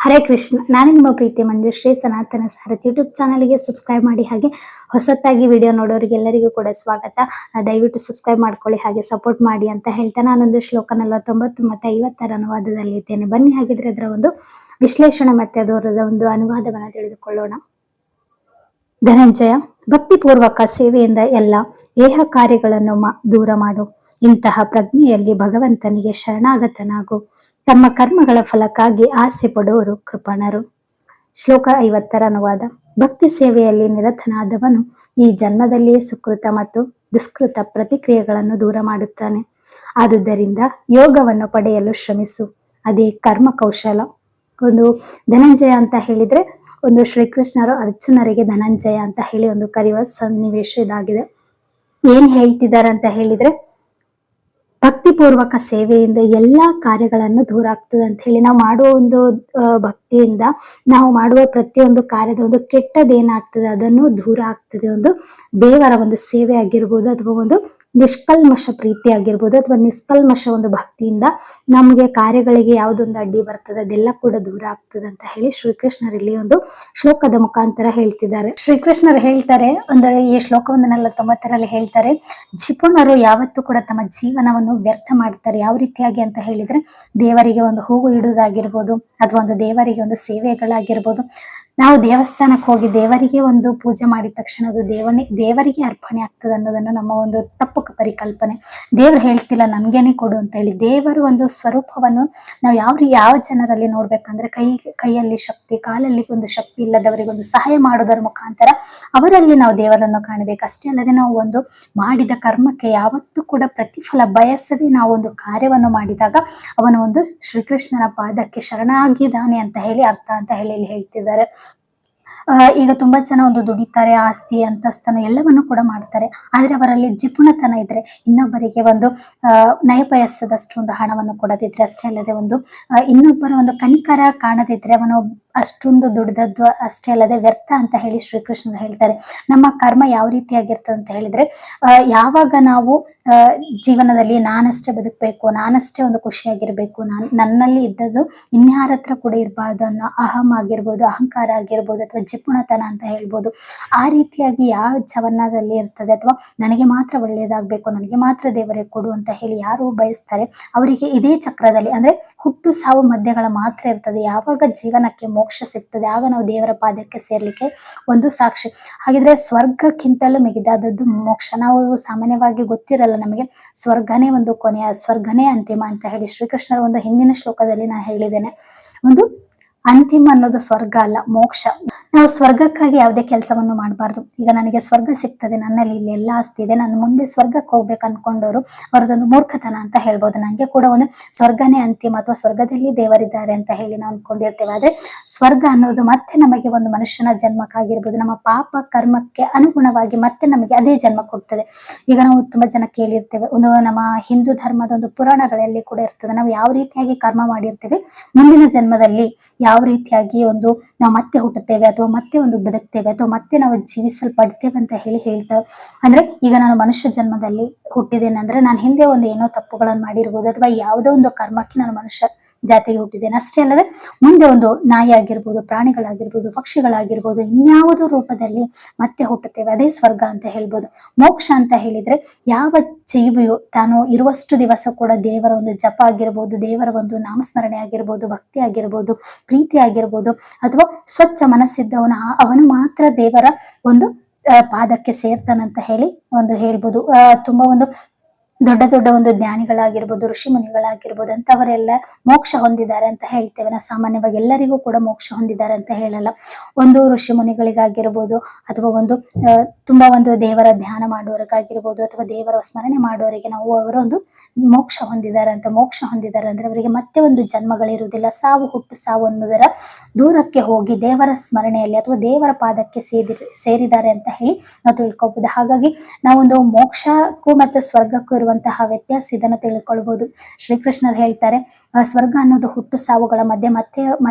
ಹರೇ ಕೃಷ್ಣ. ನಾನು ನಿಮ್ಮ ಪ್ರೀತಿ ಮಂಜುಶ್ರೀ. ಸನಾತನ ಸಾರಥಿ ಯೂಟ್ಯೂಬ್ ಚಾನಲ್ಗೆ ಸಬ್ಸ್ಕ್ರೈಬ್ ಮಾಡಿ, ಹಾಗೆ ಹೊಸತಾಗಿ ವಿಡಿಯೋ ನೋಡೋರಿಗೆಲ್ಲರಿಗೂ ಕೂಡ ಸ್ವಾಗತ. ದಯವಿಟ್ಟು ಸಬ್ಸ್ಕ್ರೈಬ್ ಮಾಡ್ಕೊಳ್ಳಿ, ಹಾಗೆ ಸಪೋರ್ಟ್ ಮಾಡಿ ಅಂತ ಹೇಳ್ತಾ ನಾನೊಂದು ಶ್ಲೋಕ 49 ಮತ್ತು 50 ಅನುವಾದದಲ್ಲಿ ಇದ್ದೇನೆ. ಬನ್ನಿ ಹಾಗಿದ್ರೆ ಅದರ ಒಂದು ವಿಶ್ಲೇಷಣೆ ಮತ್ತೆ ಅದರ ಒಂದು ಅನುವಾದವನ್ನು ತಿಳಿದುಕೊಳ್ಳೋಣ. ಧನಂಜಯ, ಭಕ್ತಿಪೂರ್ವಕ ಸೇವೆಯಿಂದ ಎಲ್ಲ ಏಹ ಕಾರ್ಯಗಳನ್ನು ದೂರ ಮಾಡು. ಇಂತಹ ಪ್ರಜ್ಞೆಯಲ್ಲಿ ಭಗವಂತನಿಗೆ ಶರಣಾಗತನಾಗು. ತಮ್ಮ ಕರ್ಮಗಳ ಫಲಕ್ಕಾಗಿ ಆಸೆ ಪಡುವರು ಕೃಪಣರು. ಶ್ಲೋಕ 50 ಅನುವಾದ. ಭಕ್ತಿ ಸೇವೆಯಲ್ಲಿ ನಿರತನಾದವನು ಈ ಜನ್ಮದಲ್ಲಿಯೇ ಸುಕೃತ ಮತ್ತು ದುಷ್ಕೃತ ಪ್ರತಿಕ್ರಿಯೆಗಳನ್ನು ದೂರ ಮಾಡುತ್ತಾನೆ. ಆದುದರಿಂದ ಯೋಗವನ್ನು ಪಡೆಯಲು ಶ್ರಮಿಸು, ಅದೇ ಕರ್ಮ ಕೌಶಲ. ಒಂದು ಧನಂಜಯ ಅಂತ ಹೇಳಿದ್ರೆ ಒಂದು ಶ್ರೀಕೃಷ್ಣರು ಅರ್ಜುನರಿಗೆ ಧನಂಜಯ ಅಂತ ಹೇಳಿ ಒಂದು ಕರೆಯುವ ಸನ್ನಿವೇಶ ಇದಾಗಿದೆ. ಏನ್ ಹೇಳ್ತಿದ್ದಾರೆ ಅಂತ ಹೇಳಿದ್ರೆ, ಭಕ್ತಿಪೂರ್ವಕ ಸೇವೆಯಿಂದ ಎಲ್ಲಾ ಕಾರ್ಯಗಳನ್ನು ದೂರ ಆಗ್ತದೆ ಅಂತ ಹೇಳಿ, ನಾವು ಮಾಡುವ ಒಂದು ಭಕ್ತಿಯಿಂದ ನಾವು ಮಾಡುವ ಪ್ರತಿಯೊಂದು ಕಾರ್ಯದ ಒಂದು ಕೆಟ್ಟದೇನಾಗ್ತದೆ ಅದನ್ನು ದೂರ ಆಗ್ತದೆ. ಒಂದು ದೇವರ ಒಂದು ಸೇವೆ ಆಗಿರ್ಬೋದು, ಅಥವಾ ಒಂದು ನಿಷ್ಕಲ್ಮಶ ಪ್ರೀತಿ ಆಗಿರ್ಬೋದು, ಅಥವಾ ನಿಷ್ಕಲ್ಮಶ ಒಂದು ಭಕ್ತಿಯಿಂದ ನಮಗೆ ಕಾರ್ಯಗಳಿಗೆ ಯಾವುದೊಂದು ಅಡ್ಡಿ ಬರ್ತದೆ ಅದೆಲ್ಲ ಕೂಡ ದೂರ ಆಗ್ತದೆ ಅಂತ ಹೇಳಿ ಶ್ರೀಕೃಷ್ಣರಲ್ಲಿ ಒಂದು ಶ್ಲೋಕದ ಮುಖಾಂತರ ಹೇಳ್ತಿದ್ದಾರೆ. ಶ್ರೀಕೃಷ್ಣರು ಹೇಳ್ತಾರೆ, ಒಂದು ಈ ಶ್ಲೋಕವನ್ನು 49ರಲ್ಲಿ ಹೇಳ್ತಾರೆ, ಜಿಪುಣರು ಯಾವತ್ತೂ ಕೂಡ ತಮ್ಮ ಜೀವನವನ್ನು ವ್ಯರ್ಥ ಮಾಡ್ತಾರೆ. ಯಾವ ರೀತಿಯಾಗಿ ಅಂತ ಹೇಳಿದ್ರೆ, ದೇವರಿಗೆ ಒಂದು ಹೂವು ಇಡುವುದಾಗಿರ್ಬೋದು, ಅಥವಾ ಒಂದು ದೇವರಿಗೆ ಒಂದು ಸೇವೆಗಳಾಗಿರ್ಬೋದು. ನಾವು ದೇವಸ್ಥಾನಕ್ಕೆ ಹೋಗಿ ದೇವರಿಗೆ ಒಂದು ಪೂಜೆ ಮಾಡಿದ ತಕ್ಷಣ ಅದು ದೇವರಿಗೆ ಅರ್ಪಣೆ ಆಗ್ತದೆ ಅನ್ನೋದನ್ನು ನಮ್ಮ ಒಂದು ತಪ್ಪು ಪರಿಕಲ್ಪನೆ. ದೇವ್ರು ಹೇಳ್ತಿಲ್ಲ ನನ್ಗೇನೆ ಕೊಡು ಅಂತ ಹೇಳಿ. ದೇವರು ಒಂದು ಸ್ವರೂಪವನ್ನು ನಾವು ಯಾವ ಜನರಲ್ಲಿ ನೋಡ್ಬೇಕಂದ್ರೆ, ಕೈಯಲ್ಲಿ ಶಕ್ತಿ, ಕಾಲಲ್ಲಿ ಒಂದು ಶಕ್ತಿ ಇಲ್ಲದವರಿಗೆ ಒಂದು ಸಹಾಯ ಮಾಡೋದರ ಮುಖಾಂತರ ಅವರಲ್ಲಿ ನಾವು ದೇವರನ್ನು ಕಾಣಬೇಕು. ಅಷ್ಟೇ ಅಲ್ಲದೆ ನಾವು ಒಂದು ಮಾಡಿದ ಕರ್ಮಕ್ಕೆ ಯಾವತ್ತೂ ಕೂಡ ಪ್ರತಿಫಲ ಬಯಸದೆ ನಾವು ಒಂದು ಕಾರ್ಯವನ್ನು ಮಾಡಿದಾಗ ಅವನ ಒಂದು ಶ್ರೀಕೃಷ್ಣನ ಪಾದಕ್ಕೆ ಶರಣಾಗಿದ್ದಾನೆ ಅಂತ ಹೇಳಿ ಅರ್ಥ ಅಂತ ಹೇಳಿ ಇಲ್ಲಿ ಹೇಳ್ತಿದ್ದಾರೆ. ಈಗ ತುಂಬಾ ಜನ ಒಂದು ದುಡಿತಾರೆ, ಆಸ್ತಿ ಅಂತಸ್ತನ್ನು ಎಲ್ಲವನ್ನು ಕೂಡ ಮಾಡ್ತಾರೆ. ಆದ್ರೆ ಅವರಲ್ಲಿ ಜಿಪುಣತನ ಇದ್ರೆ, ಇನ್ನೊಬ್ಬರಿಗೆ ಒಂದು ನಯಪಯಸದಷ್ಟು ಒಂದು ಹಣವನ್ನು ಕೊಡದಿದ್ರೆ, ಅಷ್ಟೇ ಅಲ್ಲದೆ ಒಂದು ಇನ್ನೊಬ್ಬರ ಒಂದು ಕನಿಕರ ಕಾಣದಿದ್ರೆ ಅವನು ಅಷ್ಟೊಂದು ದುಡ್ದದ್ದು ಅಷ್ಟೇ ಅಲ್ಲದೆ ವ್ಯರ್ಥ ಅಂತ ಹೇಳಿ ಶ್ರೀಕೃಷ್ಣರು ಹೇಳ್ತಾರೆ. ನಮ್ಮ ಕರ್ಮ ಯಾವ ರೀತಿಯಾಗಿರ್ತದೆ ಅಂತ ಹೇಳಿದ್ರೆ, ಯಾವಾಗ ನಾವು ಜೀವನದಲ್ಲಿ ನಾನಷ್ಟೇ ಬದುಕಬೇಕು, ನಾನಷ್ಟೇ ಒಂದು ಖುಷಿಯಾಗಿರ್ಬೇಕು, ನನ್ನಲ್ಲಿ ಇದ್ದದ್ದು ಇನ್ಯಾರ ಹತ್ರ ಕೂಡ ಇರಬಾರ್ದು ಅನ್ನೋ ಅಹಂ ಆಗಿರ್ಬೋದು, ಅಹಂಕಾರ ಆಗಿರ್ಬೋದು, ಅಥವಾ ಜಿಪುಣತನ ಅಂತ ಹೇಳ್ಬೋದು. ಆ ರೀತಿಯಾಗಿ ಯಾವ ಜವನರಲ್ಲಿ ಇರ್ತದೆ, ಅಥವಾ ನನಗೆ ಮಾತ್ರ ಒಳ್ಳೆಯದಾಗಬೇಕು, ನನಗೆ ಮಾತ್ರ ದೇವರೇ ಕೊಡು ಅಂತ ಹೇಳಿ ಯಾರು ಬಯಸ್ತಾರೆ ಅವರಿಗೆ ಇದೇ ಚಕ್ರದಲ್ಲಿ ಅಂದ್ರೆ ಹುಟ್ಟು ಸಾವು ಮಧ್ಯಗಳ ಮಾತ್ರ ಇರ್ತದೆ. ಯಾವಾಗ ಜೀವನಕ್ಕೆ ಮೋಕ್ಷ ಸಿಗ್ತದೆ ಆಗ ನಾವು ದೇವರ ಪಾದಕ್ಕೆ ಸೇರ್ಲಿಕ್ಕೆ ಒಂದು ಸಾಕ್ಷಿ. ಹಾಗಿದ್ರೆ ಸ್ವರ್ಗಕ್ಕಿಂತಲೂ ಮಿಗಿದಾದದ್ದು ಮೋಕ್ಷ. ನಾವು ಸಾಮಾನ್ಯವಾಗಿ ಗೊತ್ತಿರಲ್ಲ ನಮಗೆ ಸ್ವರ್ಗನೇ ಒಂದು ಕೊನೆಯ, ಸ್ವರ್ಗನೇ ಅಂತಿಮ ಅಂತ ಹೇಳಿ. ಶ್ರೀಕೃಷ್ಣರ ಒಂದು ಹಿಂದಿನ ಶ್ಲೋಕದಲ್ಲಿ ನಾನು ಹೇಳಿದ್ದೇನೆ, ಒಂದು ಅಂತಿಮ ಅನ್ನೋದು ಸ್ವರ್ಗ ಅಲ್ಲ, ಮೋಕ್ಷ. ನಾವು ಸ್ವರ್ಗಕ್ಕಾಗಿ ಯಾವುದೇ ಕೆಲಸವನ್ನು ಮಾಡಬಾರ್ದು. ಈಗ ನನಗೆ ಸ್ವರ್ಗ ಸಿಗ್ತದೆ, ನನ್ನಲ್ಲಿ ಇಲ್ಲಿ ಎಲ್ಲ ಆಸ್ತಿ ಇದೆ, ನಾನು ಮುಂದೆ ಸ್ವರ್ಗಕ್ಕೆ ಹೋಗ್ಬೇಕು ಅನ್ಕೊಂಡವರು ಅವರದೊಂದು ಮೂರ್ಖತನ ಅಂತ ಹೇಳ್ಬೋದು. ನನಗೆ ಕೂಡ ಒಂದು ಸ್ವರ್ಗನೇ ಅಂತಿಮ, ಅಥವಾ ಸ್ವರ್ಗದಲ್ಲಿ ದೇವರಿದ್ದಾರೆ ಅಂತ ಹೇಳಿ ನಾವು ಅನ್ಕೊಂಡಿರ್ತೇವೆ. ಆದ್ರೆ ಸ್ವರ್ಗ ಅನ್ನೋದು ಮತ್ತೆ ನಮಗೆ ಒಂದು ಮನುಷ್ಯನ ಜನ್ಮಕ್ಕಾಗಿರ್ಬೋದು, ನಮ್ಮ ಪಾಪ ಕರ್ಮಕ್ಕೆ ಅನುಗುಣವಾಗಿ ಮತ್ತೆ ನಮಗೆ ಅದೇ ಜನ್ಮ ಕೊಡ್ತದೆ. ಈಗ ನಾವು ತುಂಬಾ ಜನ ಕೇಳಿರ್ತೇವೆ, ಒಂದು ನಮ್ಮ ಹಿಂದೂ ಧರ್ಮದ ಒಂದು ಪುರಾಣಗಳಲ್ಲಿ ಕೂಡ ಇರ್ತದೆ, ನಾವು ಯಾವ ರೀತಿಯಾಗಿ ಕರ್ಮ ಮಾಡಿರ್ತೇವೆ ಮುಂದಿನ ಜನ್ಮದಲ್ಲಿ ಯಾವ ರೀತಿಯಾಗಿ ಒಂದು ನಾವು ಮತ್ತೆ ಹುಟ್ಟುತ್ತೇವೆ, ಅಥವಾ ಮತ್ತೆ ಒಂದು ಬದುಕ್ತೇವೆ, ಅಥವಾ ಮತ್ತೆ ನಾವು ಜೀವಿಸಲ್ಪಡ್ತೇವೆ ಅಂತ ಹೇಳಿ ಹೇಳ್ತೇವೆ. ಅಂದ್ರೆ ಈಗ ನಾನು ಮನುಷ್ಯ ಜನ್ಮದಲ್ಲಿ ಹುಟ್ಟಿದ್ದೇನೆ ಅಂದ್ರೆ ನಾನು ಹಿಂದೆ ಒಂದು ಏನೋ ತಪ್ಪುಗಳನ್ನು ಮಾಡಿರ್ಬೋದು, ಅಥವಾ ಯಾವುದೋ ಒಂದು ಕರ್ಮಕ್ಕೆ ನಾನು ಮನುಷ್ಯ ಜಾತಿಗೆ ಹುಟ್ಟಿದ್ದೇನೆ. ಅಷ್ಟೇ ಅಲ್ಲದೆ ಮುಂದೆ ಒಂದು ನಾಯಿ ಆಗಿರ್ಬೋದು, ಪ್ರಾಣಿಗಳಾಗಿರ್ಬೋದು, ಪಕ್ಷಿಗಳಾಗಿರ್ಬೋದು, ಇನ್ಯಾವುದೋ ರೂಪದಲ್ಲಿ ಮತ್ತೆ ಹುಟ್ಟುತ್ತೇವೆ. ಅದೇ ಸ್ವರ್ಗ ಅಂತ ಹೇಳ್ಬೋದು. ಮೋಕ್ಷ ಅಂತ ಹೇಳಿದ್ರೆ ಯಾವ ಜೀವಿಯು ತಾನು ಇರುವಷ್ಟು ದಿವಸ ಕೂಡ ದೇವರ ಒಂದು ಜಪ ಆಗಿರ್ಬೋದು, ದೇವರ ಒಂದು ನಾಮಸ್ಮರಣೆ ಆಗಿರ್ಬೋದು, ಭಕ್ತಿ ಆಗಿರ್ಬೋದು, ಪ್ರೀತಿ ಆಗಿರ್ಬೋದು, ಅಥವಾ ಸ್ವಚ್ಛ ಮನಸ್ಸಿದ್ದವನ ಅವನು ಮಾತ್ರ ದೇವರ ಒಂದು ಪಾದಕ್ಕೆ ಸೇರ್ತಾನಂತ ಹೇಳಿ ಒಂದು ಹೇಳ್ಬೋದು. ತುಂಬಾ ಒಂದು ದೊಡ್ಡ ದೊಡ್ಡ ಒಂದು ಜ್ಞಾನಿಗಳಾಗಿರ್ಬೋದು, ಋಷಿ ಮುನಿಗಳಾಗಿರ್ಬೋದು ಅಂತವರೆಲ್ಲ ಮೋಕ್ಷ ಹೊಂದಿದ್ದಾರೆ ಅಂತ ಹೇಳ್ತೇವೆ. ನಾವು ಸಾಮಾನ್ಯವಾಗಿ ಎಲ್ಲರಿಗೂ ಕೂಡ ಮೋಕ್ಷ ಹೊಂದಿದ್ದಾರೆ ಅಂತ ಹೇಳಲ್ಲ. ಒಂದು ಋಷಿ ಮುನಿಗಳಿಗಾಗಿರ್ಬೋದು, ಅಥವಾ ಒಂದು ತುಂಬಾ ಒಂದು ದೇವರ ಧ್ಯಾನ ಮಾಡುವವರಿಗಾಗಿರ್ಬೋದು, ಅಥವಾ ದೇವರ ಸ್ಮರಣೆ ಮಾಡುವವರಿಗೆ ನಾವು ಅವರೊಂದು ಮೋಕ್ಷ ಹೊಂದಿದ್ದಾರೆ ಅಂದ್ರೆ ಅವರಿಗೆ ಮತ್ತೆ ಒಂದು ಜನ್ಮಗಳಿರುವುದಿಲ್ಲ. ಸಾವು ಹುಟ್ಟು ಸಾವು ಅನ್ನೋದರ ದೂರಕ್ಕೆ ಹೋಗಿ ದೇವರ ಸ್ಮರಣೆಯಲ್ಲಿ ಅಥವಾ ದೇವರ ಪಾದಕ್ಕೆ ಸೇರಿದ್ದಾರೆ ಅಂತ ಹೇಳಿ ನಾವು ತಿಳ್ಕೊಬಹುದು. ಹಾಗಾಗಿ ನಾವೊಂದು ಮೋಕ್ಷಕ್ಕೂ ಮತ್ತು ಸ್ವರ್ಗಕ್ಕೂ ಇರುವಂತಹ ವ್ಯತ್ಯಾಸ ಇದನ್ನು ತಿಳ್ಕೊಳ್ಬಹುದು. ಶ್ರೀಕೃಷ್ಣರು ಹೇಳ್ತಾರೆ, ಸ್ವರ್ಗ ಅನ್ನೋದು ಹುಟ್ಟು ಸಾವುಗಳ ಮಧ್ಯೆ ಮತ್ತೆ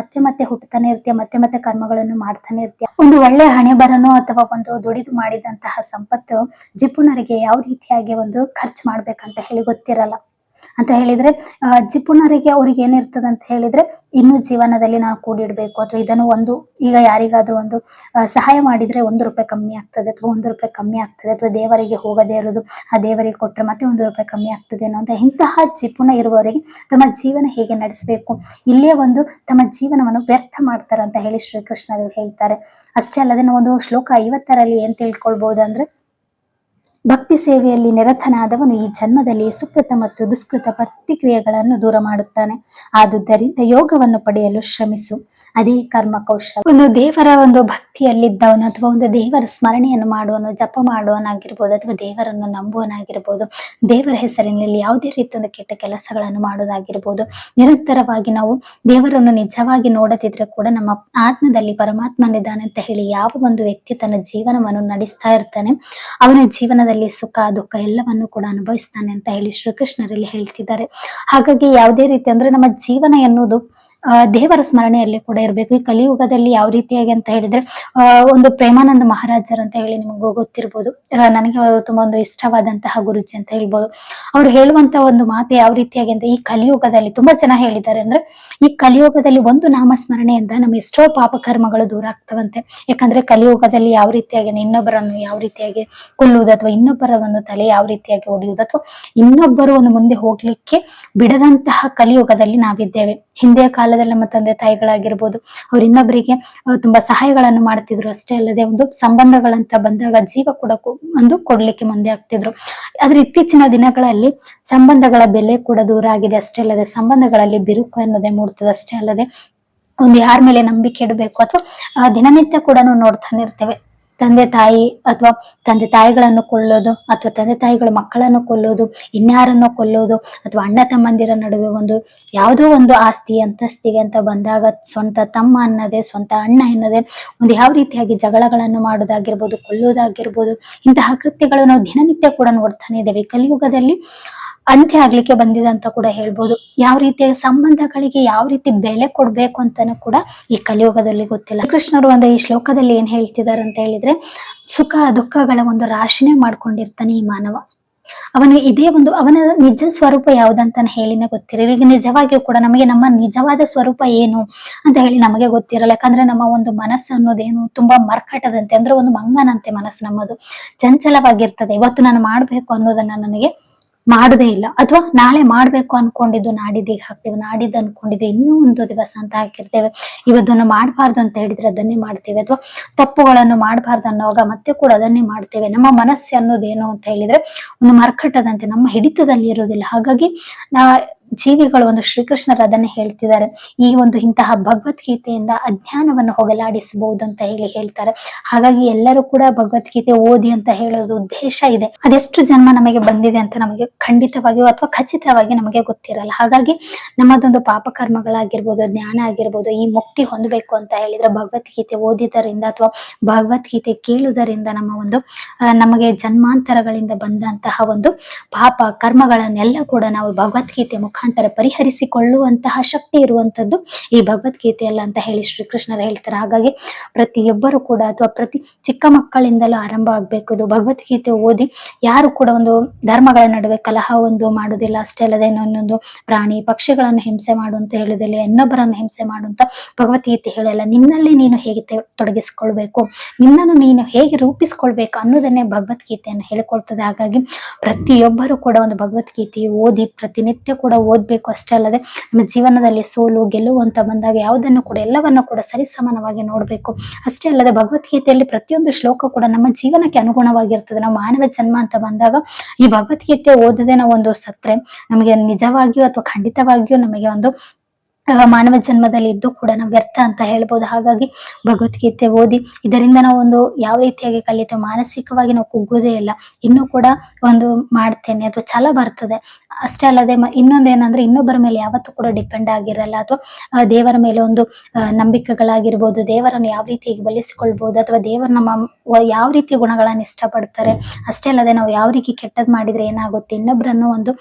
ಮತ್ತೆ ಹುಟ್ಟುತ್ತಾನೆ ಇರ್ತೀಯ, ಮತ್ತೆ ಕರ್ಮಗಳನ್ನು ಮಾಡ್ತಾನೆ ಇರ್ತೀಯ. ಒಂದು ಒಳ್ಳೆ ಹಣೆ ಬರನೋ ಅಥವಾ ಒಂದು ದುಡಿದು ಮಾಡಿದಂತಹ ಸಂಪತ್ತು ಜಿಪುಣರಿಗೆ ಯಾವ ರೀತಿಯಾಗಿ ಒಂದು ಖರ್ಚು ಮಾಡ್ಬೇಕಂತ ಹೇಳಿ ಗೊತ್ತಿರಲ್ಲ. ಅಂತ ಹೇಳಿದ್ರೆ ಜಿಪುಣರಿಗೆ ಅವ್ರಿಗೆ ಏನಿರ್ತದೆ ಅಂತ ಹೇಳಿದ್ರೆ ಇನ್ನು ಜೀವನದಲ್ಲಿ ನಾವು ಕೂಡಿಡ್ಬೇಕು, ಅಥವಾ ಇದನ್ನು ಒಂದು ಈಗ ಯಾರಿಗಾದ್ರೂ ಒಂದು ಸಹಾಯ ಮಾಡಿದ್ರೆ 1 ರೂಪಾಯಿ ಕಮ್ಮಿ ಆಗ್ತದೆ ಅಥವಾ 1 ರೂಪಾಯಿ ಕಮ್ಮಿ ಆಗ್ತದೆ, ಅಥವಾ ದೇವರಿಗೆ ಹೋಗದೇ ಇರೋದು ಆ ದೇವರಿಗೆ ಕೊಟ್ರೆ ಮತ್ತೆ 1 ರೂಪಾಯಿ ಕಮ್ಮಿ ಆಗ್ತದೆ ಅನ್ನೋ ಇಂತಹ ಜಿಪುಣ ಇರುವವರಿಗೆ ತಮ್ಮ ಜೀವನ ಹೇಗೆ ನಡೆಸಬೇಕು, ಇಲ್ಲೇ ಒಂದು ತಮ್ಮ ಜೀವನವನ್ನು ವ್ಯರ್ಥ ಮಾಡ್ತಾರೆ ಅಂತ ಹೇಳಿ ಶ್ರೀಕೃಷ್ಣರು ಹೇಳ್ತಾರೆ. ಅಷ್ಟೇ ಅಲ್ಲದೆ ನಾವು ಒಂದು ಶ್ಲೋಕ 50ರಲ್ಲಿ ಏನ್ ತಿಳ್ಕೊಳ್ಬಹುದು ಅಂದ್ರೆ, ಭಕ್ತಿ ಸೇವೆಯಲ್ಲಿ ನಿರತನಾದವನು ಈ ಜನ್ಮದಲ್ಲಿ ಸುಕೃತ ಮತ್ತು ದುಷ್ಕೃತ ಪ್ರತಿಕ್ರಿಯೆಗಳನ್ನು ದೂರ ಮಾಡುತ್ತಾನೆ. ಆದುದರಿಂದ ಯೋಗವನ್ನು ಪಡೆಯಲು ಶ್ರಮಿಸು, ಅದೇ ಕರ್ಮ ಕೌಶಲ. ಒಂದು ದೇವರ ಒಂದು ಭಕ್ತಿಯಲ್ಲಿದ್ದವನು ಅಥವಾ ಒಂದು ದೇವರ ಸ್ಮರಣೆಯನ್ನು ಮಾಡುವನು, ಜಪ ಮಾಡುವನಾಗಿರ್ಬೋದು ಅಥವಾ ದೇವರನ್ನು ನಂಬುವನಾಗಿರ್ಬೋದು, ದೇವರ ಹೆಸರಿನಲ್ಲಿ ಯಾವುದೇ ರೀತಿಯ ಒಂದು ಕೆಟ್ಟ ಕೆಲಸಗಳನ್ನು ಮಾಡೋದಾಗಿರ್ಬೋದು, ನಿರಂತರವಾಗಿ ನಾವು ದೇವರನ್ನು ನಿಜವಾಗಿ ನೋಡದಿದ್ರೆ ಕೂಡ ನಮ್ಮ ಆತ್ಮದಲ್ಲಿ ಪರಮಾತ್ಮನಿದ್ದಾನೆ ಅಂತ ಹೇಳಿ ಯಾವ ಒಂದು ವ್ಯಕ್ತಿ ತನ್ನ ಜೀವನವನ್ನು ನಡೆಸ್ತಾ ಇರ್ತಾನೆ, ಅವನ ಜೀವನದಲ್ಲಿ ಸುಖ ದುಃಖ ಎಲ್ಲವನ್ನು ಕೂಡ ಅನುಭವಿಸ್ತಾನೆ ಅಂತ ಹೇಳಿ ಶ್ರೀಕೃಷ್ಣರಲ್ಲಿ ಹೇಳ್ತಿದ್ದಾರೆ. ಹಾಗಾಗಿ ಯಾವುದೇ ರೀತಿ ಅಂದ್ರೆ ನಮ್ಮ ಜೀವನ ಎನ್ನುವುದು ದೇವರ ಸ್ಮರಣೆಯಲ್ಲಿ ಕೂಡ ಇರಬೇಕು. ಈ ಕಲಿಯುಗದಲ್ಲಿ ಯಾವ ರೀತಿಯಾಗಿ ಅಂತ ಹೇಳಿದ್ರೆ ಒಂದು ಪ್ರೇಮಾನಂದ ಮಹಾರಾಜರು ಅಂತ ಹೇಳಿ ನಿಮಗೂ ಗೊತ್ತಿರ್ಬೋದು, ನನಗೆ ತುಂಬಾ ಒಂದು ಇಷ್ಟವಾದಂತಹ ಗುರುಜಿ ಅಂತ ಹೇಳ್ಬೋದು. ಅವ್ರು ಹೇಳುವಂತ ಒಂದು ಮಾತು ಯಾವ ರೀತಿಯಾಗಿ ಅಂತ, ಈ ಕಲಿಯುಗದಲ್ಲಿ ತುಂಬಾ ಜನ ಹೇಳಿದ್ದಾರೆ ಅಂದ್ರೆ, ಈ ಕಲಿಯುಗದಲ್ಲಿ ಒಂದು ನಾಮಸ್ಮರಣೆಯಿಂದ ನಮ್ಮ ಎಷ್ಟೋ ಪಾಪ ಕರ್ಮಗಳು ದೂರ ಆಗ್ತವಂತೆ. ಯಾಕಂದ್ರೆ ಕಲಿಯುಗದಲ್ಲಿ ಯಾವ ರೀತಿಯಾಗಿ ಇನ್ನೊಬ್ಬರನ್ನು ಯಾವ ರೀತಿಯಾಗಿ ಕೊಲ್ಲುವುದು ಅಥವಾ ಇನ್ನೊಬ್ಬರ ಒಂದು ತಲೆ ಯಾವ ರೀತಿಯಾಗಿ ಹೊಡೆಯುವುದು ಅಥವಾ ಇನ್ನೊಬ್ಬರು ಒಂದು ಮುಂದೆ ಹೋಗ್ಲಿಕ್ಕೆ ಬಿಡದಂತಹ ಕಲಿಯುಗದಲ್ಲಿ ನಾವಿದ್ದೇವೆ. ಹಿಂದೆ ಕಾಲದಲ್ಲಿ ನಮ್ಮ ತಂದೆ ತಾಯಿಗಳಾಗಿರ್ಬೋದು, ಅವ್ರು ಇನ್ನೊಬ್ಬರಿಗೆ ತುಂಬಾ ಸಹಾಯಗಳನ್ನು ಮಾಡ್ತಿದ್ರು. ಅಷ್ಟೇ ಅಲ್ಲದೆ ಒಂದು ಸಂಬಂಧಗಳಂತ ಬಂದಾಗ ಜೀವ ಕೂಡ ಒಂದು ಕೊಡ್ಲಿಕ್ಕೆ ಮುಂದೆ ಆಗ್ತಿದ್ರು. ಆದ್ರೆ ಇತ್ತೀಚಿನ ದಿನಗಳಲ್ಲಿ ಸಂಬಂಧಗಳ ಬೆಲೆ ಕೂಡ ದೂರ ಆಗಿದೆ. ಅಷ್ಟೇ ಅಲ್ಲದೆ ಸಂಬಂಧಗಳಲ್ಲಿ ಬಿರುಕು ಅನ್ನೋದೇ ಮೂಡ್ತದೆ. ಅಷ್ಟೇ ಅಲ್ಲದೆ ಒಂದು ಯಾರ ಮೇಲೆ ನಂಬಿಕೆ ಇಡಬೇಕು ಅಥವಾ ದಿನನಿತ್ಯ ಕೂಡ ನಾವು ನೋಡ್ತಾನೆ ಇರ್ತೇವೆ, ತಂದೆ ತಾಯಿ ಅಥವಾ ತಂದೆ ತಾಯಿಗಳನ್ನು ಕೊಲ್ಲೋದು ಅಥವಾ ತಂದೆ ತಾಯಿಗಳ ಮಕ್ಕಳನ್ನು ಕೊಲ್ಲೋದು, ಇನ್ಯಾರನ್ನು ಕೊಲ್ಲೋದು, ಅಥವಾ ಅಣ್ಣ ತಮ್ಮಂದಿರ ನಡುವೆ ಒಂದು ಯಾವುದೋ ಒಂದು ಆಸ್ತಿ ಅಂತಸ್ತಿಗೆ ಅಂತ ಬಂದಾಗ ಸ್ವಂತ ತಮ್ಮ ಅನ್ನದೇ ಸ್ವಂತ ಅಣ್ಣ ಎನ್ನದೇ ಒಂದು ಯಾವ ರೀತಿಯಾಗಿ ಜಗಳಗಳನ್ನು ಮಾಡೋದಾಗಿರ್ಬೋದು, ಕೊಲ್ಲೋದಾಗಿರ್ಬೋದು, ಇಂತಹ ಕೃತ್ಯಗಳು ನಾವು ದಿನನಿತ್ಯ ಕೂಡ ನೋಡ್ತಾನೆ ಇದ್ದೇವೆ. ಕಲಿಯುಗದಲ್ಲಿ ಅಂತ್ಯ ಆಗ್ಲಿಕ್ಕೆ ಬಂದಿದೆ ಅಂತ ಕೂಡ ಹೇಳ್ಬೋದು. ಯಾವ ರೀತಿಯ ಸಂಬಂಧಗಳಿಗೆ ಯಾವ ರೀತಿ ಬೆಲೆ ಕೊಡ್ಬೇಕು ಅಂತಾನು ಕೂಡ ಈ ಕಲಿಯುಗದಲ್ಲಿ ಗೊತ್ತಿಲ್ಲ. ಕೃಷ್ಣರು ಒಂದು ಈ ಶ್ಲೋಕದಲ್ಲಿ ಏನ್ ಹೇಳ್ತಿದ್ದಾರೆ ಅಂತ ಹೇಳಿದ್ರೆ, ಸುಖ ದುಃಖಗಳ ಒಂದು ರಾಶಿನೇ ಮಾಡ್ಕೊಂಡಿರ್ತಾನೆ ಈ ಮಾನವ. ಅವನು ಇದೇ ಒಂದು ಅವನ ನಿಜ ಸ್ವರೂಪ ಯಾವ್ದಂತಾನೆ ಹೇಳಿನೇ ಗೊತ್ತಿರಲ್ಲ. ಈಗ ನಿಜವಾಗಿಯೂ ಕೂಡ ನಮಗೆ ನಮ್ಮ ನಿಜವಾದ ಸ್ವರೂಪ ಏನು ಅಂತ ಹೇಳಿ ನಮಗೆ ಗೊತ್ತಿರಲ್ಲ. ಯಾಕಂದ್ರೆ ನಮ್ಮ ಒಂದು ಮನಸ್ಸು ಅನ್ನೋದೇನು ತುಂಬಾ ಮರ್ಕಟದಂತೆ, ಅಂದ್ರೆ ಒಂದು ಮಂಗನಂತೆ ಮನಸ್ಸು ನಮ್ಮದು ಚಂಚಲವಾಗಿರ್ತದೆ. ಇವತ್ತು ನಾನು ಮಾಡ್ಬೇಕು ಅನ್ನೋದನ್ನ ನನಗೆ ಮಾಡುದೇ ಇಲ್ಲ, ಅಥವಾ ನಾಳೆ ಮಾಡ್ಬೇಕು ಅನ್ಕೊಂಡಿದ್ದು ನಾಡಿದ್ದೀಗ ಹಾಕ್ತೇವೆ, ನಾಡಿದ್ದು ಅನ್ಕೊಂಡಿದ್ದು ಇನ್ನೂ ಒಂದು ದಿವಸ ಅಂತ ಹಾಕಿರ್ತೇವೆ. ಇವತ್ತನ್ನು ಮಾಡಬಾರ್ದು ಅಂತ ಹೇಳಿದ್ರೆ ಅದನ್ನೇ ಮಾಡ್ತೇವೆ, ಅಥವಾ ತಪ್ಪುಗಳನ್ನು ಮಾಡಬಾರ್ದು ಅನ್ನೋವಾಗ ಮತ್ತೆ ಕೂಡ ಅದನ್ನೇ ಮಾಡ್ತೇವೆ. ನಮ್ಮ ಮನಸ್ಸು ಅನ್ನೋದೇನು ಅಂತ ಹೇಳಿದ್ರೆ ಒಂದು ಮರ್ಕಟದಂತೆ ನಮ್ಮ ಹಿಡಿತದಲ್ಲಿ ಇರೋದಿಲ್ಲ. ಹಾಗಾಗಿ ಜೀವಿಗಳು ಒಂದು ಶ್ರೀಕೃಷ್ಣರು ಅದನ್ನೇ ಹೇಳ್ತಿದ್ದಾರೆ, ಈ ಒಂದು ಇಂತಹ ಭಗವದ್ಗೀತೆಯಿಂದ ಅಜ್ಞಾನವನ್ನು ಹೋಗಲಾಡಿಸಬಹುದು ಅಂತ ಹೇಳಿ ಹೇಳ್ತಾರೆ. ಹಾಗಾಗಿ ಎಲ್ಲರೂ ಕೂಡ ಭಗವದ್ಗೀತೆ ಓದಿ ಅಂತ ಹೇಳೋದು ಉದ್ದೇಶ ಇದೆ. ಅದೆಷ್ಟು ಜನ್ಮ ನಮಗೆ ಬಂದಿದೆ ಅಂತ ನಮಗೆ ಖಂಡಿತವಾಗಿಯೂ ಅಥವಾ ಖಚಿತವಾಗಿ ನಮಗೆ ಗೊತ್ತಿರಲ್ಲ. ಹಾಗಾಗಿ ನಮ್ಮದೊಂದು ಪಾಪ ಕರ್ಮಗಳಾಗಿರ್ಬೋದು, ಜ್ಞಾನ ಆಗಿರ್ಬೋದು, ಈ ಮುಕ್ತಿ ಹೊಂದಬೇಕು ಅಂತ ಹೇಳಿದ್ರೆ ಭಗವದ್ಗೀತೆ ಓದಿದರಿಂದ ಅಥವಾ ಭಗವದ್ಗೀತೆ ಕೇಳುವುದರಿಂದ ನಮಗೆ ಜನ್ಮಾಂತರಗಳಿಂದ ಬಂದಂತಹ ಒಂದು ಪಾಪ ಕರ್ಮಗಳನ್ನೆಲ್ಲ ಕೂಡ ನಾವು ಭಗವದ್ಗೀತೆ ಮುಖಾಂತರ ಪರಿಹರಿಸಿಕೊಳ್ಳುವಂತಹ ಶಕ್ತಿ ಇರುವಂತದ್ದು ಈ ಭಗವದ್ಗೀತೆಯಲ್ಲ ಅಂತ ಹೇಳಿ ಶ್ರೀಕೃಷ್ಣರು ಹೇಳ್ತಾರೆ. ಹಾಗಾಗಿ ಪ್ರತಿಯೊಬ್ಬರು ಕೂಡ ಅಥವಾ ಪ್ರತಿ ಚಿಕ್ಕ ಮಕ್ಕಳಿಂದಲೂ ಆರಂಭ ಆಗ್ಬೇಕು ಇದು ಭಗವದ್ಗೀತೆ ಓದಿ. ಯಾರು ಕೂಡ ಒಂದು ಧರ್ಮಗಳ ನಡುವೆ ಕಲಹ ಒಂದು ಮಾಡುವುದಿಲ್ಲ. ಅಷ್ಟೇ ಅಲ್ಲದೆ ಇನ್ನೊಂದು ಪ್ರಾಣಿ ಪಕ್ಷಿಗಳನ್ನು ಹಿಂಸೆ ಮಾಡುವಂತ ಹೇಳುವುದಿಲ್ಲ, ಇನ್ನೊಬ್ಬರನ್ನು ಹಿಂಸೆ ಮಾಡುವಂತ ಭಗವದ್ಗೀತೆ ಹೇಳಲ್ಲ. ನಿನ್ನಲ್ಲಿ ನೀನು ಹೇಗೆ ತೊಡಗಿಸ್ಕೊಳ್ಬೇಕು, ನಿನ್ನನ್ನು ನೀನು ಹೇಗೆ ರೂಪಿಸ್ಕೊಳ್ಬೇಕು ಅನ್ನೋದನ್ನೇ ಭಗವದ್ಗೀತೆಯನ್ನು ಹೇಳಿಕೊಳ್ತದೆ. ಹಾಗಾಗಿ ಪ್ರತಿಯೊಬ್ಬರು ಕೂಡ ಒಂದು ಭಗವದ್ಗೀತೆ ಓದಿ ಪ್ರತಿನಿತ್ಯ ಕೂಡ ಓದ್ಬೇಕು. ಅಷ್ಟೇ ಅಲ್ಲದೆ ನಮ್ಮ ಜೀವನದಲ್ಲಿ ಸೋಲು ಗೆಲುವು ಅಂತ ಬಂದಾಗ ಯಾವುದನ್ನು ಕೂಡ ಎಲ್ಲವನ್ನು ಕೂಡ ಸರಿಸಮಾನವಾಗಿ ನೋಡ್ಬೇಕು. ಅಷ್ಟೇ ಅಲ್ಲದೆ ಭಗವದ್ಗೀತೆಯಲ್ಲಿ ಪ್ರತಿಯೊಂದು ಶ್ಲೋಕ ಕೂಡ ನಮ್ಮ ಜೀವನಕ್ಕೆ ಅನುಗುಣವಾಗಿರ್ತದೆ. ನಾವು ಮಾನವ ಜನ್ಮ ಅಂತ ಬಂದಾಗ ಈ ಭಗವದ್ಗೀತೆ ಓದದೆ ನಾವು ಒಂದು ಸತ್ರೆ ನಮಗೆ ನಿಜವಾಗಿಯೂ ಅಥವಾ ಖಂಡಿತವಾಗಿಯೂ ನಮಗೆ ಒಂದು ಮಾನವ ಜನ್ಮದಲ್ಲಿ ಇದ್ದು ಕೂಡ ನಾವು ವ್ಯರ್ಥ ಅಂತ ಹೇಳ್ಬೋದು. ಹಾಗಾಗಿ ಭಗವದ್ಗೀತೆ ಓದಿ ಇದರಿಂದ ನಾವು ಒಂದು ಯಾವ ರೀತಿಯಾಗಿ ಕಲಿತೇವೆ, ಮಾನಸಿಕವಾಗಿ ನಾವು ಕುಗ್ಗೋದೇ ಇಲ್ಲ, ಇನ್ನೂ ಕೂಡ ಒಂದು ಮಾಡ್ತೇನೆ ಅಥವಾ ಛಲ ಬರ್ತದೆ. ಅಷ್ಟೇ ಅಲ್ಲದೆ ಇನ್ನೊಂದೇನಂದ್ರೆ ಇನ್ನೊಬ್ಬರ ಮೇಲೆ ಯಾವತ್ತೂ ಕೂಡ ಡಿಪೆಂಡ್ ಆಗಿರಲ್ಲ, ಅಥವಾ ದೇವರ ಮೇಲೆ ಒಂದು ನಂಬಿಕೆಗಳಾಗಿರ್ಬೋದು, ದೇವರನ್ನು ಯಾವ ರೀತಿಯಾಗಿ ಬಲಿಸಿಕೊಳ್ಬಹುದು, ಅಥವಾ ದೇವರು ನಮ್ಮ ಯಾವ ರೀತಿಯ ಗುಣಗಳನ್ನು ಇಷ್ಟಪಡ್ತಾರೆ. ಅಷ್ಟೇ ಅಲ್ಲದೆ ನಾವು ಯಾವ ರೀತಿ ಕೆಟ್ಟದ್ ಮಾಡಿದ್ರೆ ಏನಾಗುತ್ತೆ, ಇನ್ನೊಬ್ಬರನ್ನು ಒಂದು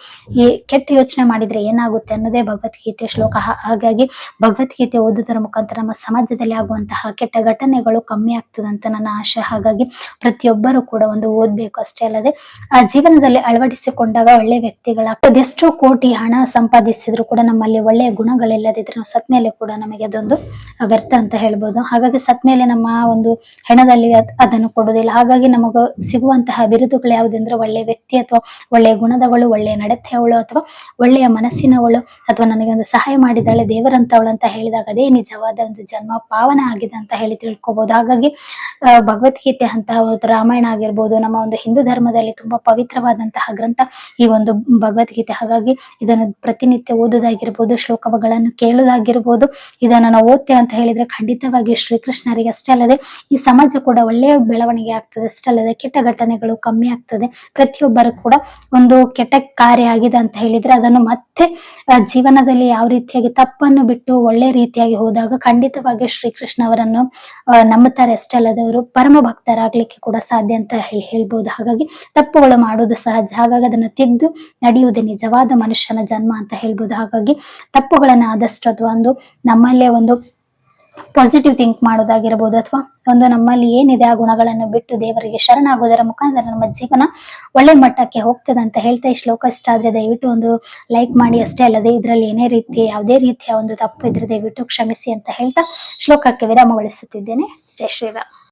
ಕೆಟ್ಟ ಯೋಚನೆ ಮಾಡಿದ್ರೆ ಏನಾಗುತ್ತೆ ಅನ್ನೋದೇ ಭಗವದ್ಗೀತೆ ಶ್ಲೋಕ. ಹಾಗಾಗಿ ಭಗವದ್ಗೀತೆ ಓದುವುದರ ಮುಖಾಂತರ ನಮ್ಮ ಸಮಾಜದಲ್ಲಿ ಆಗುವಂತಹ ಕೆಟ್ಟ ಘಟನೆಗಳು ಕಮ್ಮಿ ಆಗ್ತದೆ ಅಂತ ನನ್ನ ಆಶೆ. ಹಾಗಾಗಿ ಪ್ರತಿಯೊಬ್ಬರು ಕೂಡ ಒಂದು ಓದ್ಬೇಕು. ಅಷ್ಟೇ ಅಲ್ಲದೆ ಆ ಜೀವನದಲ್ಲಿ ಅಳವಡಿಸಿಕೊಂಡಾಗ ಒಳ್ಳೆ ವ್ಯಕ್ತಿಗಳಾಗ್ತದೆ. ಎಷ್ಟೋ ಕೋಟಿ ಹಣ ಸಂಪಾದಿಸಿದ್ರು ಕೂಡ ನಮ್ಮಲ್ಲಿ ಒಳ್ಳೆಯ ಗುಣಗಳಿಲ್ಲದಿದ್ರೆ ನಾವು ಸತ್ ಮೇಲೆ ಕೂಡ ನಮಗೆ ಅದೊಂದು ವ್ಯರ್ಥ ಅಂತ ಹೇಳ್ಬೋದು. ಹಾಗಾಗಿ ಸತ್ ಮೇಲೆ ನಮ್ಮ ಒಂದು ಹೆಣದಲ್ಲಿ ಅದನ್ನು ಕೊಡುವುದಿಲ್ಲ. ಹಾಗಾಗಿ ನಮಗ ಸಿಗುವಂತಹ ಬಿರುದುಗಳು ಯಾವುದಂದ್ರೆ ಒಳ್ಳೆಯ ವ್ಯಕ್ತಿ ಅಥವಾ ಒಳ್ಳೆಯ ಗುಣದವಳು, ಒಳ್ಳೆಯ ನಡತೆಯವಳು ಅಥವಾ ಒಳ್ಳೆಯ ಮನಸ್ಸಿನವಳು ಅಥವಾ ನನಗೆ ಒಂದು ಸಹಾಯ ಮಾಡಿದಾಳೆ ದೇವರಂತವಳು ಅಂತ ಹೇಳಿದಾಗ ಅದೇ ನಿಜವಾದ ಒಂದು ಜನ್ಮ ಪಾವನ ಆಗಿದೆ ಅಂತ ಹೇಳಿ ತಿಳ್ಕೊಬಹುದು. ಹಾಗಾಗಿ ಭಗವದ್ಗೀತೆ ಅಂತ ರಾಮಾಯಣ ಆಗಿರ್ಬೋದು, ನಮ್ಮ ಒಂದು ಹಿಂದೂ ಧರ್ಮದಲ್ಲಿ ತುಂಬಾ ಪವಿತ್ರವಾದಂತಹ ಗ್ರಂಥ ಈ ಒಂದು ಭಗವದ್ಗೀತೆ. ಹಾಗಾಗಿ ಇದನ್ನು ಪ್ರತಿನಿತ್ಯ ಓದುವುದಾಗಿರ್ಬೋದು, ಶ್ಲೋಕಗಳನ್ನು ಕೇಳುವುದಾಗಿರ್ಬೋದು, ಇದನ್ನು ನಾವು ಓದ್ತೇವೆ ಅಂತ ಹೇಳಿದ್ರೆ ಖಂಡಿತವಾಗಿಯೂ ಶ್ರೀಕೃಷ್ಣರಿಗೆ ಅಷ್ಟೇ ಅಲ್ಲದೆ ಈ ಸಮಾಜ ಕೂಡ ಒಳ್ಳೆಯ ಬೆಳವಣಿಗೆ ಆಗ್ತದೆ. ಅಷ್ಟೇ ಅಲ್ಲದೆ ಕೆಟ್ಟ ಘಟನೆಗಳು ಕಮ್ಮಿ ಆಗ್ತದೆ. ಪ್ರತಿಯೊಬ್ಬರು ಕೂಡ ಒಂದು ಕೆಟ್ಟ ಕಾರ್ಯ ಆಗಿದೆ ಅಂತ ಹೇಳಿದ್ರೆ ಅದನ್ನು ಮತ್ತೆ ಜೀವನದಲ್ಲಿ ಯಾವ ರೀತಿಯಾಗಿ ತಪ್ಪನ್ನು ಬಿಟ್ಟು ಒಳ್ಳೆ ರೀತಿಯಾಗಿ ಹೋದಾಗ ಖಂಡಿತವಾಗಿಯೂ ಶ್ರೀಕೃಷ್ಣ ಅವರನ್ನು ನಂಬುತ್ತಾರೆ. ಅಷ್ಟೇ ಅಲ್ಲದೆ ಅವರು ಪರಮ ಭಕ್ತರಾಗ್ಲಿಕ್ಕೆ ಕೂಡ ಸಾಧ್ಯ ಅಂತ ಹೇಳ್ಬೋದು. ಹಾಗಾಗಿ ತಪ್ಪುಗಳು ಮಾಡುವುದು ಸಹಜ. ಹಾಗಾಗಿ ಅದನ್ನು ತಿದ್ದು ನಡೆಯುವುದೇ ನಿಜವಾದ ಮನುಷ್ಯನ ಜನ್ಮ ಅಂತ ಹೇಳ್ಬೋದು. ಹಾಗಾಗಿ ತಪ್ಪುಗಳನ್ನ ಆದಷ್ಟು ಅಥವಾ ಒಂದು ನಮ್ಮಲ್ಲೇ ಒಂದು ಪಾಸಿಟಿವ್ ಥಿಂಕ್ ಮಾಡೋದಾಗಿರ್ಬೋದು ಅಥವಾ ಒಂದು ನಮ್ಮಲ್ಲಿ ಏನಿದೆ ಆ ಗುಣಗಳನ್ನು ಬಿಟ್ಟು ದೇವರಿಗೆ ಶರಣಾಗೋದರ ಮುಖಾಂತರ ನಮ್ಮ ಜೀವನ ಒಳ್ಳೆ ಮಟ್ಟಕ್ಕೆ ಹೋಗ್ತದೆ ಅಂತ ಹೇಳ್ತಾ ಈ ಶ್ಲೋಕ ಇಷ್ಟ ಆದ್ರೆ ದಯವಿಟ್ಟು ಒಂದು ಲೈಕ್ ಮಾಡಿ. ಅಷ್ಟೇ ಅಲ್ಲದೆ ಇದರಲ್ಲಿ ಯಾವುದೇ ರೀತಿಯ ಒಂದು ತಪ್ಪು ಇದ್ರೆ ದಯವಿಟ್ಟು ಕ್ಷಮಿಸಿ ಅಂತ ಹೇಳ್ತಾ ಶ್ಲೋಕಕ್ಕೆ ವಿರಾಮಗೊಳಿಸುತ್ತಿದ್ದೇನೆ. ಜೈ ಶ್ರೀರಾಮ್.